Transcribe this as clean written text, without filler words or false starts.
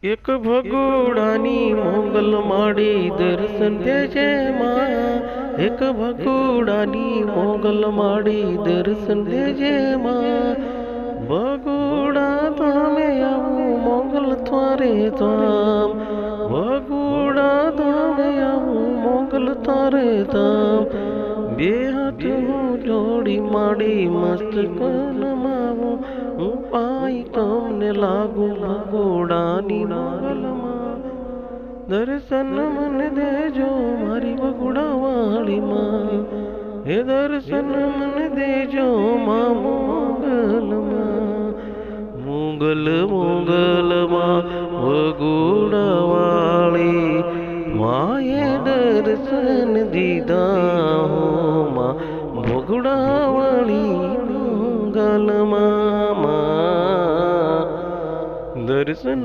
एक भगोड़ानी मोगल माड़ी दर्शन देजे माँ। एक भगोड़ानी मोगल माड़ी दर्शन देजे माँ। भगोड़ा धामे आऊं मोगल थारे धाम। भगोड़ा धामे आऊं मोगल थारे धाम। बे हाथ हूँ जोड़ी माड़ी मस्तक नमाऊं। हूँ पाई તમને લાગુ ભગોડાની મોગલમાં। દર્શન મને દેજો મારી ભગોડાવાળી માં। હે દર્શન મને દેજો માં મોગલમાં। મોગલ મોગલમાં ભગોડાવાળી માએ દર્શન દીધા હો માં ભગોડાવાળી મોગલમાં। દર્શન